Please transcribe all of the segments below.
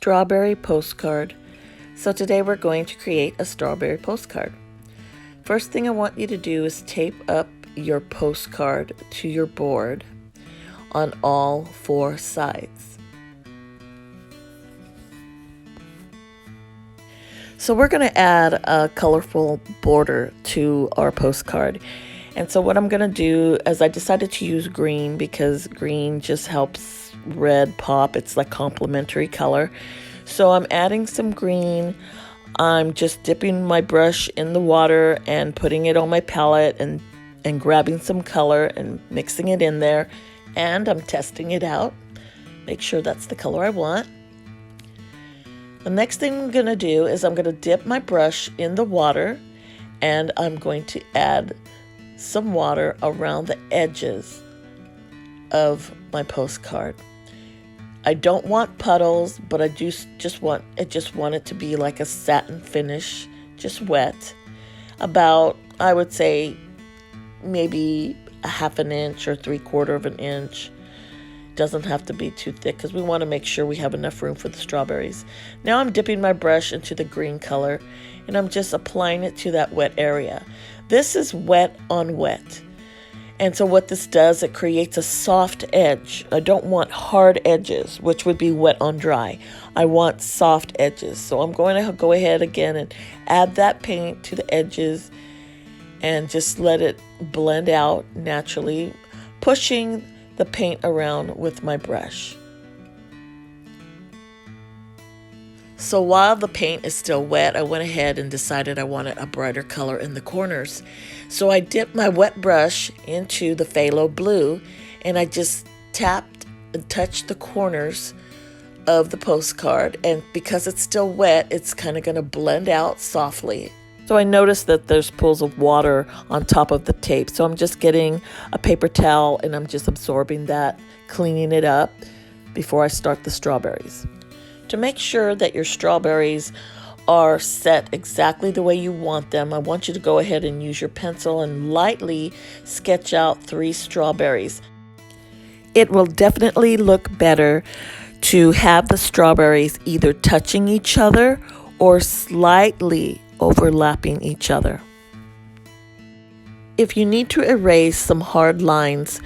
strawberry postcard. So today we're going to create a strawberry postcard. First thing I want you to do is tape up your postcard to your board on all four sides. So we're going to add a colorful border to our postcard. And so what I'm going to do is I decided to use green because green just helps red pop. It's like complementary color. So I'm adding some green. I'm just dipping my brush in the water and putting it on my palette and grabbing some color and mixing it in there. And I'm testing it out. Make sure that's the color I want. The next thing I'm going to do is I'm going to dip my brush in the water and I'm going to add some water around the edges of my postcard. I don't want puddles, but I just want it to be like a satin finish, just wet. About, I would say, maybe a half an inch or 3/4 of an inch. Doesn't have to be too thick because we want to make sure we have enough room for the strawberries. Now I'm dipping my brush into the green color and I'm just applying it to that wet area. This is wet on wet. And so what this does, it creates a soft edge. I don't want hard edges, which would be wet on dry. I want soft edges. So I'm going to go ahead again and add that paint to the edges and just let it blend out naturally, pushing the paint around with my brush. So while the paint is still wet, I went ahead and decided I wanted a brighter color in the corners. So I dipped my wet brush into the phthalo blue and I just tapped and touched the corners of the postcard, and because it's still wet, it's kind of going to blend out softly. So I noticed that there's pools of water on top of the tape. So I'm just getting a paper towel and I'm just absorbing that, cleaning it up before I start the strawberries. To make sure that your strawberries are set exactly the way you want them, I want you to go ahead and use your pencil and lightly sketch out 3 strawberries. It will definitely look better to have the strawberries either touching each other or slightly overlapping each other. If you need to erase some hard lines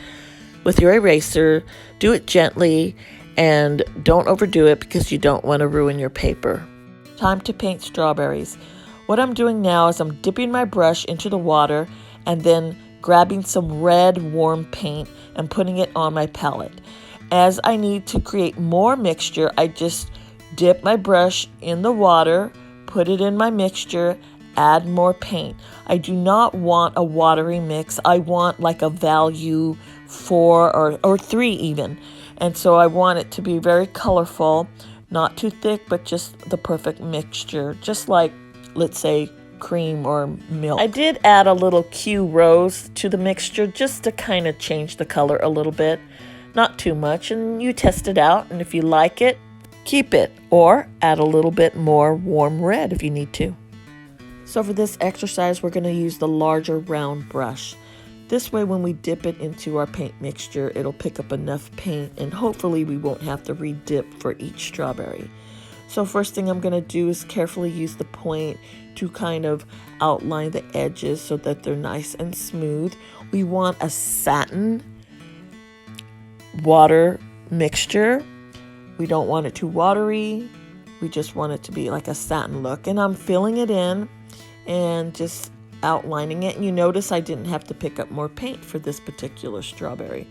with your eraser, do it gently and don't overdo it because you don't want to ruin your paper. Time to paint strawberries. What I'm doing now is I'm dipping my brush into the water and then grabbing some red warm paint and putting it on my palette. As I need to create more mixture, I just dip my brush in the water, put it in my mixture, add more paint. I do not want a watery mix. I want like a value 4 or 3 even. And so I want it to be very colorful, not too thick, but just the perfect mixture, just like, let's say, cream or milk. I did add a little Q rose to the mixture just to kind of change the color a little bit, not too much, and you test it out, and if you like it, keep it, or add a little bit more warm red if you need to. So for this exercise, we're going to use the larger round brush. This way, when we dip it into our paint mixture, it'll pick up enough paint and hopefully we won't have to re-dip for each strawberry. So first thing I'm going to do is carefully use the point to kind of outline the edges so that they're nice and smooth. We want a satin water mixture. We don't want it too watery. We just want it to be like a satin look. And I'm filling it in and just outlining it. And you notice I didn't have to pick up more paint for this particular strawberry.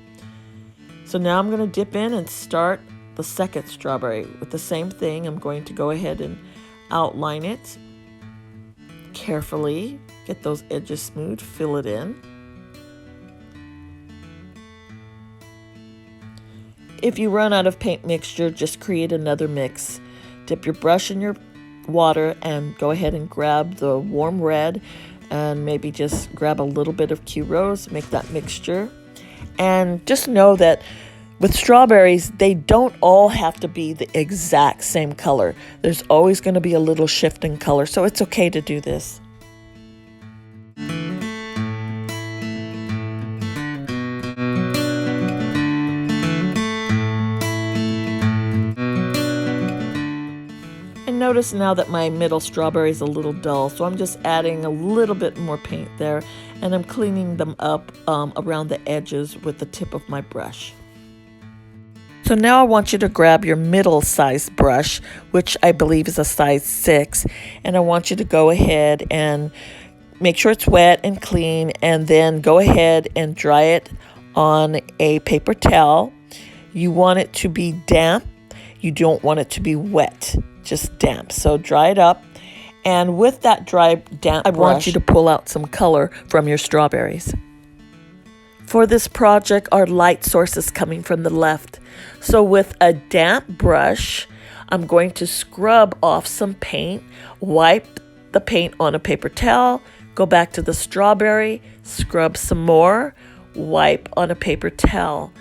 So now I'm going to dip in and start the second strawberry with the same thing. I'm going to go ahead and outline it carefully. Get those edges smooth. Fill it in. If you run out of paint mixture, just create another mix. Dip your brush in your water and go ahead and grab the warm red and maybe just grab a little bit of Q rose, make that mixture. And just know that with strawberries, they don't all have to be the exact same color. There's always going to be a little shift in color, so it's okay to do this. notice now that my middle strawberry is a little dull, so I'm just adding a little bit more paint there, and I'm cleaning them up around the edges with the tip of my brush. So now I want you to grab your middle size brush, which I believe is a size 6, and I want you to go ahead and make sure it's wet and clean, and then go ahead and dry it on a paper towel. You want it to be damp. You don't want it to be wet, just damp. So dry it up, and with that dry, damp brush, I want you to pull out some color from your strawberries. For this project, our light source is coming from the left. So with a damp brush, I'm going to scrub off some paint, wipe the paint on a paper towel, go back to the strawberry, scrub some more, wipe on a paper towel.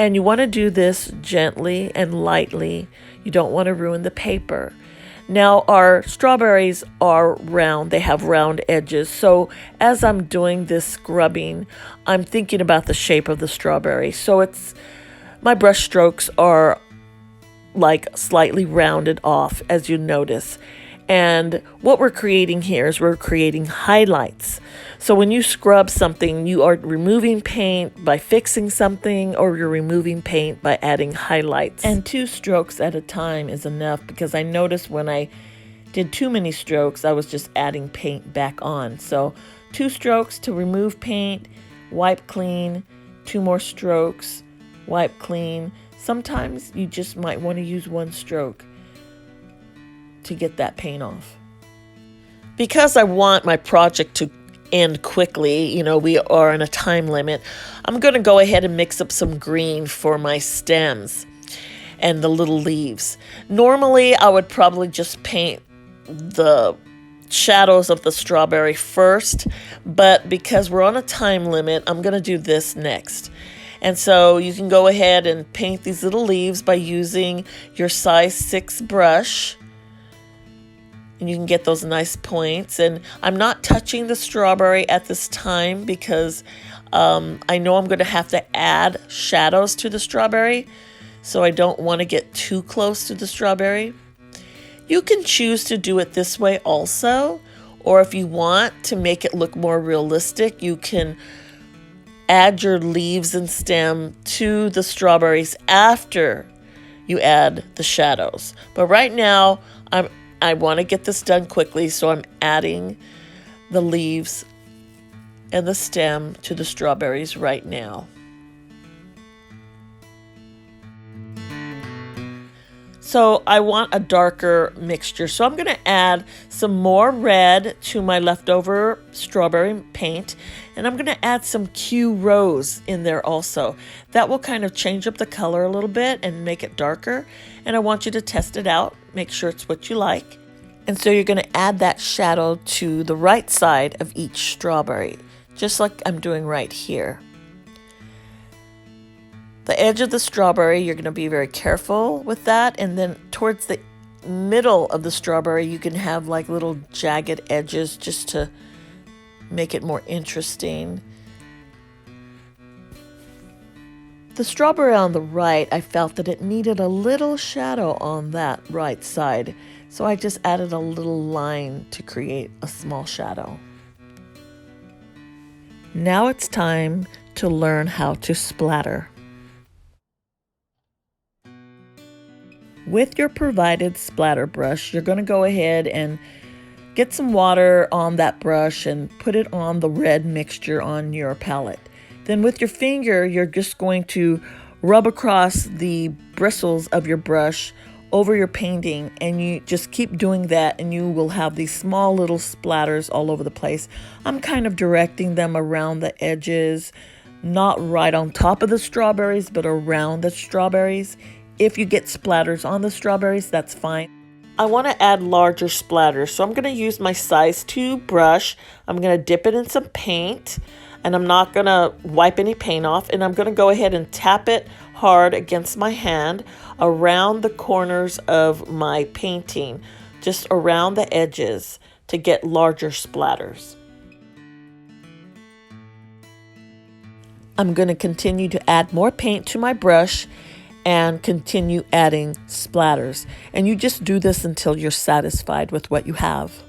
And you want to do this gently and lightly. You don't want to ruin the paper. Now our strawberries are round, they have round edges. So as I'm doing this scrubbing, I'm thinking about the shape of the strawberry. So my brush strokes are like slightly rounded off, as you notice. And what we're creating here is we're creating highlights. So when you scrub something, you are removing paint by fixing something, or you're removing paint by adding highlights. And 2 strokes at a time is enough, because I noticed when I did too many strokes, I was just adding paint back on. So 2 strokes to remove paint, wipe clean, 2 more strokes, wipe clean. Sometimes you just might want to use 1 stroke to get that paint off. Because I want my project to end quickly, you know, we are in a time limit, I'm going to go ahead and mix up some green for my stems and the little leaves. Normally, I would probably just paint the shadows of the strawberry first, but because we're on a time limit, I'm going to do this next. And so you can go ahead and paint these little leaves by using your size 6 brush. And you can get those nice points. And I'm not touching the strawberry at this time because I know I'm going to have to add shadows to the strawberry. So I don't want to get too close to the strawberry. You can choose to do it this way also. Or if you want to make it look more realistic, you can add your leaves and stem to the strawberries after you add the shadows. But right now, I want to get this done quickly, so I'm adding the leaves and the stem to the strawberries right now. So I want a darker mixture, so I'm going to add some more red to my leftover strawberry paint, and I'm going to add some Q rose in there also. That will kind of change up the color a little bit and make it darker, and I want you to test it out, make sure it's what you like. And so you're going to add that shadow to the right side of each strawberry, just like I'm doing right here. The edge of the strawberry, you're going to be very careful with that. And then towards the middle of the strawberry, you can have like little jagged edges just to make it more interesting. The strawberry on the right, I felt that it needed a little shadow on that right side. So I just added a little line to create a small shadow. Now it's time to learn how to splatter. With your provided splatter brush, you're going to go ahead and get some water on that brush and put it on the red mixture on your palette. Then with your finger, you're just going to rub across the bristles of your brush over your painting, and you just keep doing that, and you will have these small little splatters all over the place. I'm kind of directing them around the edges, not right on top of the strawberries, but around the strawberries. If you get splatters on the strawberries, that's fine. I want to add larger splatters, so I'm going to use my size 2 brush. I'm going to dip it in some paint, and I'm not going to wipe any paint off, and I'm going to go ahead and tap it hard against my hand around the corners of my painting, just around the edges to get larger splatters. I'm going to continue to add more paint to my brush, and continue adding splatters. And you just do this until you're satisfied with what you have.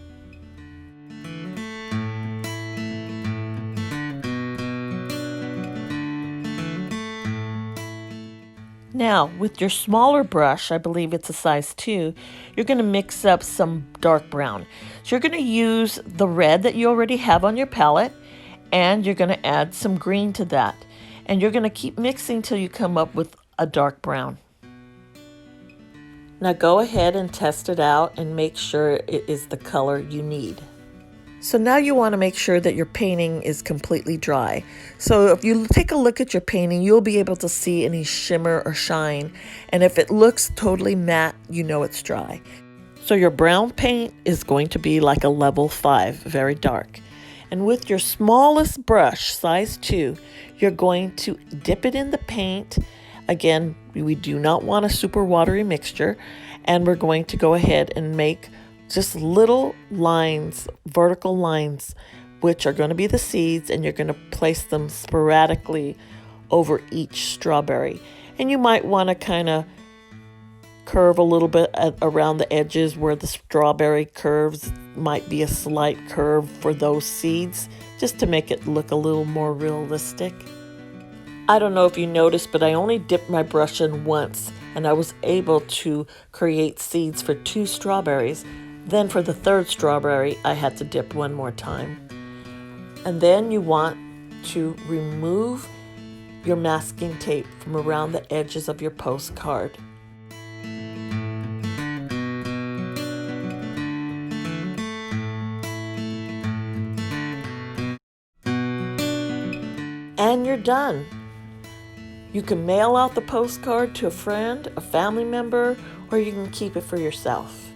Now, with your smaller brush, I believe it's a size 2, you're going to mix up some dark brown. So you're going to use the red that you already have on your palette, and you're going to add some green to that. And you're going to keep mixing till you come up with a dark brown. Now go ahead and test it out and make sure it is the color you need. So now you want to make sure that your painting is completely dry. So if you take a look at your painting, you'll be able to see any shimmer or shine. And if it looks totally matte, you know it's dry. So your brown paint is going to be like a level 5, very dark. And with your smallest brush, size 2, you're going to dip it in the paint. Again, we do not want a super watery mixture. And we're going to go ahead and make just little lines, vertical lines, which are going to be the seeds, and you're going to place them sporadically over each strawberry. And you might want to kind of curve a little bit around the edges where the strawberry curves. Might be a slight curve for those seeds, just to make it look a little more realistic. I don't know if you noticed, but I only dipped my brush in once, and I was able to create seeds for 2 strawberries. Then for the 3rd strawberry, I had to dip one more time. And then you want to remove your masking tape from around the edges of your postcard. And you're done. You can mail out the postcard to a friend, a family member, or you can keep it for yourself.